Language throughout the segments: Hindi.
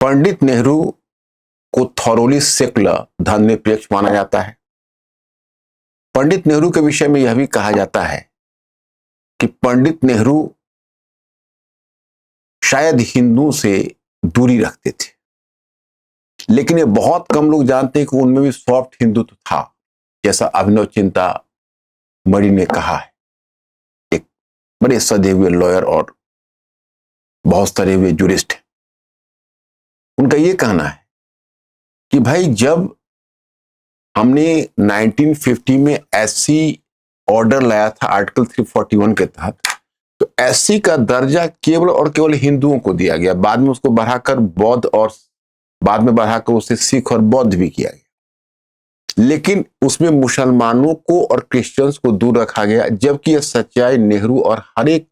पंडित नेहरू को थॉरोली सेकुलर धर्मनिरपेक्ष माना जाता है। पंडित नेहरू के विषय में यह भी कहा जाता है कि पंडित नेहरू शायद हिंदुओं से दूरी रखते थे, लेकिन ये बहुत कम लोग जानते हैं कि उनमें भी सॉफ्ट हिंदुत्व था, जैसा अभिनव चिंतामणि ने कहा है। एक बड़े सधे हुए लॉयर और बहुत सरे हुए जूरिस्ट हैं। उनका ये कहना है कि भाई जब हमने 1950 में एससी ऑर्डर लाया था आर्टिकल 341 के तहत, तो एससी का दर्जा केवल और केवल हिंदुओं को दिया गया। बाद में उसको बढ़ाकर बौद्ध और बाद में बढ़ाकर उसे सिख और बौद्ध भी किया गया, लेकिन उसमें मुसलमानों को और क्रिश्चियंस को दूर रखा गया। जबकि यह सच्चाई नेहरू और हर एक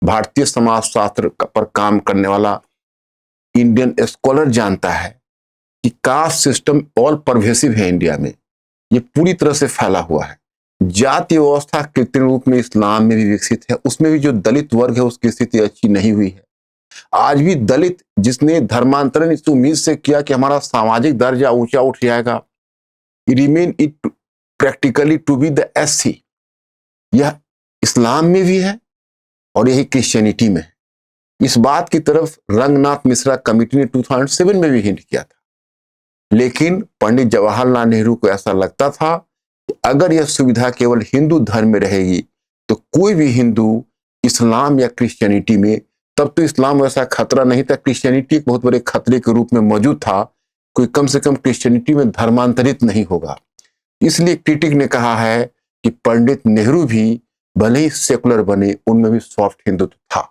भारतीय समाजशास्त्र पर काम करने वाला इंडियन स्कॉलर जानता है कि कास्ट सिस्टम ऑल परवेसिव है इंडिया में, ये पूरी तरह से फैला हुआ है। जाति व्यवस्था कृत्रिम रूप में इस्लाम में भी विकसित है, उसमें भी जो दलित वर्ग है उसकी स्थिति अच्छी नहीं हुई है। आज भी दलित जिसने धर्मांतरण इस उम्मीद से किया कि हमारा सामाजिक दर्जा ऊंचा उठ जाएगा, remain it practically to be the SC, यह इस्लाम में भी है और यही क्रिश्चियनिटी में है। इस बात की तरफ रंगनाथ मिश्रा कमेटी ने 2007 में भी हिंट किया था, लेकिन पंडित जवाहरलाल नेहरू को ऐसा लगता था कि अगर यह सुविधा केवल हिंदू धर्म में रहेगी तो कोई भी हिंदू इस्लाम या क्रिश्चियनिटी में, तब तो इस्लाम वैसा खतरा नहीं था, क्रिश्चियनिटी एक बहुत बड़े खतरे के रूप में मौजूद था, कोई कम से कम क्रिश्चियनिटी में धर्मांतरित नहीं होगा। इसलिए क्रिटिक ने कहा है कि पंडित नेहरू भी भले ही सेकुलर बने, उनमें भी सॉफ्ट हिंदुत्व था।